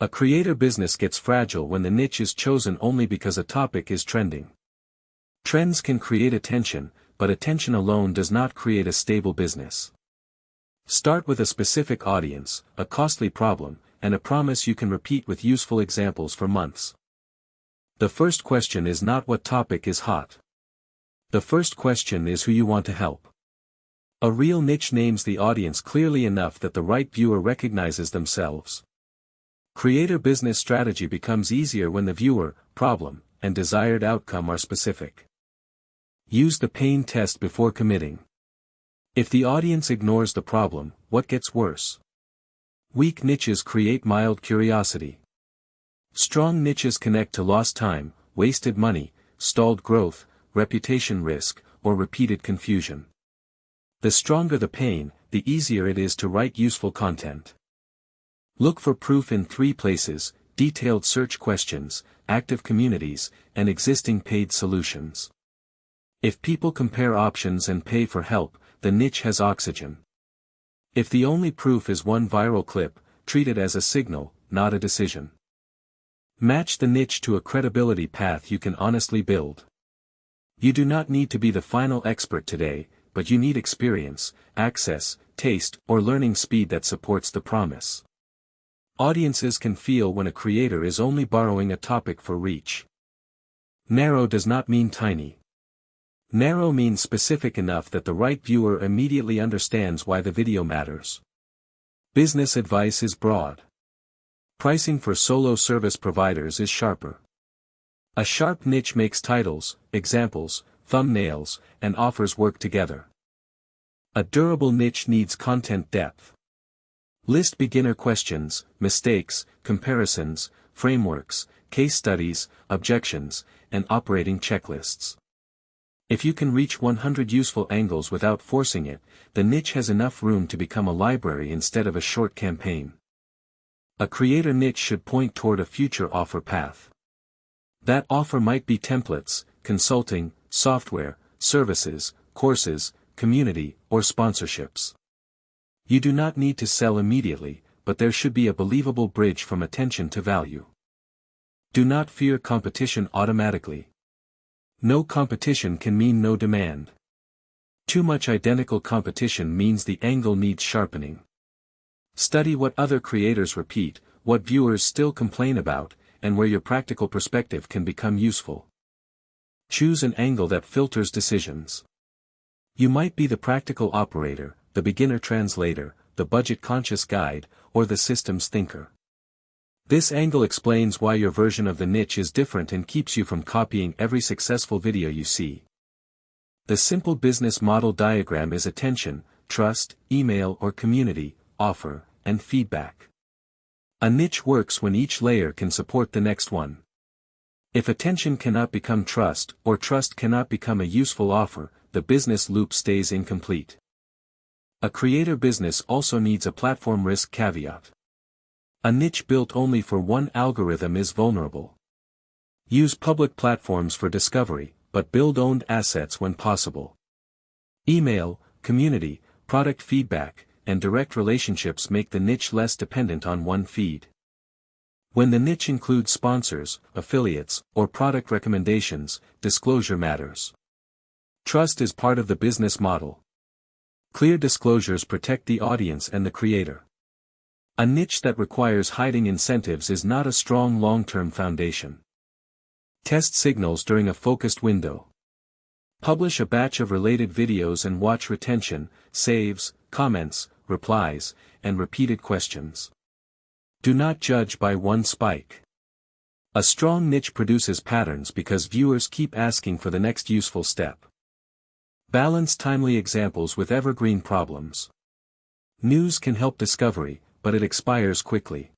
A creator business gets fragile when the niche is chosen only because a topic is trending. Trends can create attention, but attention alone does not create a stable business. Start with a specific audience, a costly problem, and a promise you can repeat with useful examples for months. The first question is not what topic is hot. The first question is who you want to help. A real niche names the audience clearly enough that the right viewer recognizes themselves. Creator business strategy becomes easier when the viewer, problem, and desired outcome are specific. Use the pain test before committing. If the audience ignores the problem, what gets worse? Weak niches create mild curiosity. Strong niches connect to lost time, wasted money, stalled growth, reputation risk, or repeated confusion. The stronger the pain, the easier it is to write useful content. Look for proof in 3 places: detailed search questions, active communities, and existing paid solutions. If people compare options and pay for help, the niche has oxygen. If the only proof is one viral clip, treat it as a signal, not a decision. Match the niche to a credibility path you can honestly build. You do not need to be the final expert today, but you need experience, access, taste, or learning speed that supports the promise. Audiences can feel when a creator is only borrowing a topic for reach. Narrow does not mean tiny. Narrow means specific enough that the right viewer immediately understands why the video matters. Business advice is broad. Pricing for solo service providers is sharper. A sharp niche makes titles, examples, thumbnails, and offers work together. A durable niche needs content depth. List beginner questions, mistakes, comparisons, frameworks, case studies, objections, and operating checklists. If you can reach 100 useful angles without forcing it, the niche has enough room to become a library instead of a short campaign. A creator niche should point toward a future offer path. That offer might be templates, consulting, software, services, courses, community, or sponsorships. You do not need to sell immediately, but there should be a believable bridge from attention to value. Do not fear competition automatically. No competition can mean no demand. Too much identical competition means the angle needs sharpening. Study what other creators repeat, what viewers still complain about, and where your practical perspective can become useful. Choose an angle that filters decisions. You might be the practical operator, the beginner translator, the budget-conscious guide, or the systems thinker. This angle explains why your version of the niche is different and keeps you from copying every successful video you see. The simple business model diagram is attention, trust, email or community, offer, and feedback. A niche works when each layer can support the next one. If attention cannot become trust, or trust cannot become a useful offer, the business loop stays incomplete. A creator business also needs a platform risk caveat. A niche built only for one algorithm is vulnerable. Use public platforms for discovery, but build owned assets when possible. Email, community, product feedback, and direct relationships make the niche less dependent on one feed. When the niche includes sponsors, affiliates, or product recommendations, disclosure matters. Trust is part of the business model. Clear disclosures protect the audience and the creator. A niche that requires hiding incentives is not a strong long-term foundation. Test signals during a focused window. Publish a batch of related videos and watch retention, saves, comments, replies, and repeated questions. Do not judge by one spike. A strong niche produces patterns because viewers keep asking for the next useful step. Balance timely examples with evergreen problems. News can help discovery, but it expires quickly.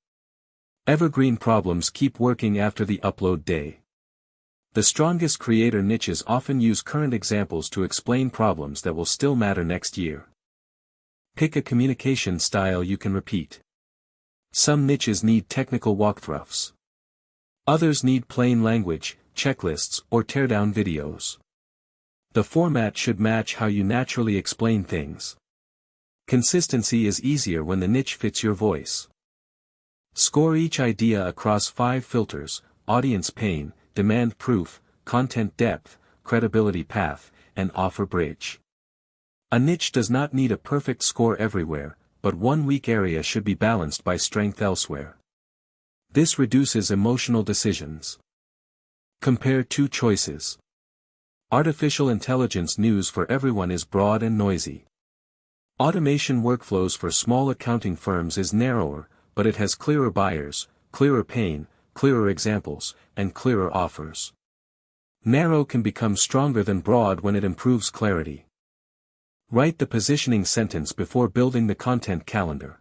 Evergreen problems keep working after the upload day. The strongest creator niches often use current examples to explain problems that will still matter next year. Pick a communication style you can repeat. Some niches need technical walkthroughs. Others need plain language, checklists, or teardown videos. The format should match how you naturally explain things. Consistency is easier when the niche fits your voice. Score each idea across 5 filters: audience pain, demand proof, content depth, credibility path, and offer bridge. A niche does not need a perfect score everywhere, but one weak area should be balanced by strength elsewhere. This reduces emotional decisions. Compare 2 choices. Artificial intelligence news for everyone is broad and noisy. Automation workflows for small accounting firms is narrower, but it has clearer buyers, clearer pain, clearer examples, and clearer offers. Narrow can become stronger than broad when it improves clarity. Write the positioning sentence before building the content calendar.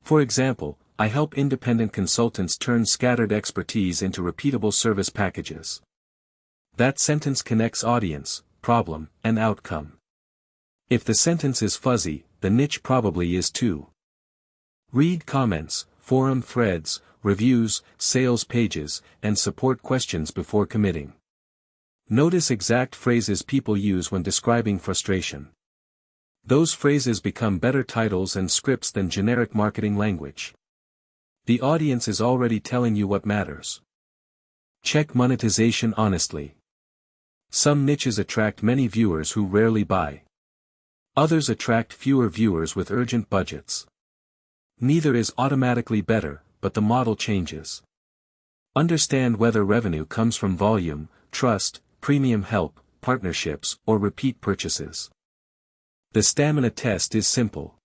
For example, I help independent consultants turn scattered expertise into repeatable service packages. That sentence connects audience, problem, and outcome. If the sentence is fuzzy, the niche probably is too. Read comments, forum threads, reviews, sales pages, and support questions before committing. Notice exact phrases people use when describing frustration. Those phrases become better titles and scripts than generic marketing language. The audience is already telling you what matters. Check monetization honestly. Some niches attract many viewers who rarely buy. Others attract fewer viewers with urgent budgets. Neither is automatically better, but the model changes. Understand whether revenue comes from volume, trust, premium help, partnerships, or repeat purchases. The stamina test is simple.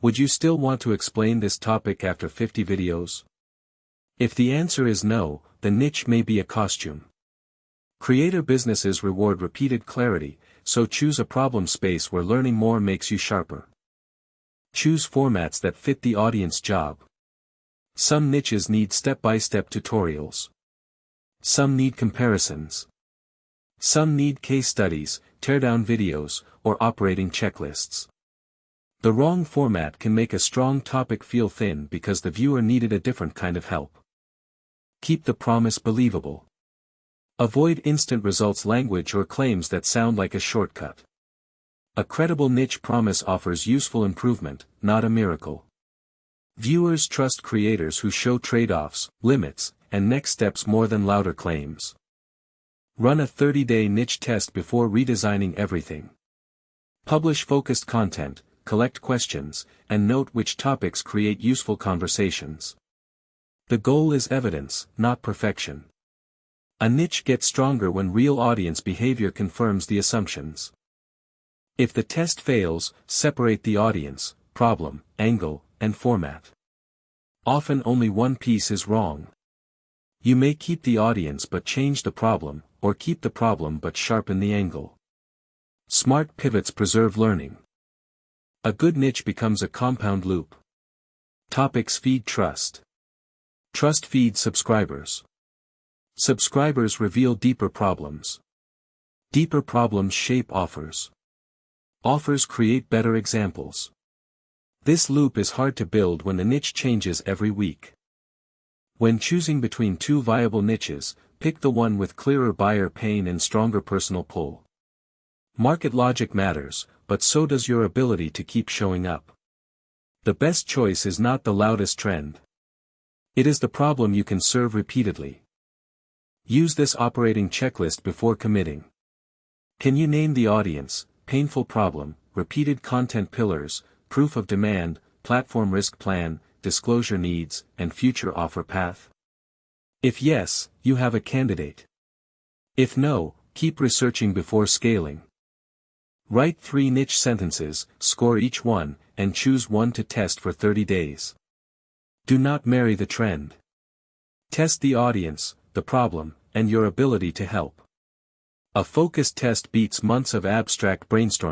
Would you still want to explain this topic after 50 videos? If the answer is no, the niche may be a costume. Creator businesses reward repeated clarity, so choose a problem space where learning more makes you sharper. Choose formats that fit the audience job. Some niches need step-by-step tutorials. Some need comparisons. Some need case studies, teardown videos, or operating checklists. The wrong format can make a strong topic feel thin because the viewer needed a different kind of help. Keep the promise believable. Avoid instant results language or claims that sound like a shortcut. A credible niche promise offers useful improvement, not a miracle. Viewers trust creators who show trade-offs, limits, and next steps more than louder claims. Run a 30-day niche test before redesigning everything. Publish focused content, collect questions, and note which topics create useful conversations. The goal is evidence, not perfection. A niche gets stronger when real audience behavior confirms the assumptions. If the test fails, separate the audience, problem, angle, and format. Often only one piece is wrong. You may keep the audience but change the problem, or keep the problem but sharpen the angle. Smart pivots preserve learning. A good niche becomes a compound loop. Topics feed trust. Trust feeds subscribers. Subscribers reveal deeper problems. Deeper problems shape offers. Offers create better examples. This loop is hard to build when the niche changes every week. When choosing between 2 viable niches, pick the one with clearer buyer pain and stronger personal pull. Market logic matters, but so does your ability to keep showing up. The best choice is not the loudest trend. It is the problem you can serve repeatedly. Use this operating checklist before committing. Can you name the audience, painful problem, repeated content pillars, proof of demand, platform risk plan, disclosure needs, and future offer path? If yes, you have a candidate. If no, keep researching before scaling. Write 3 niche sentences, score each one, and choose one to test for 30 days. Do not marry the trend. Test the audience, the problem, and your ability to help. A focused test beats months of abstract brainstorming.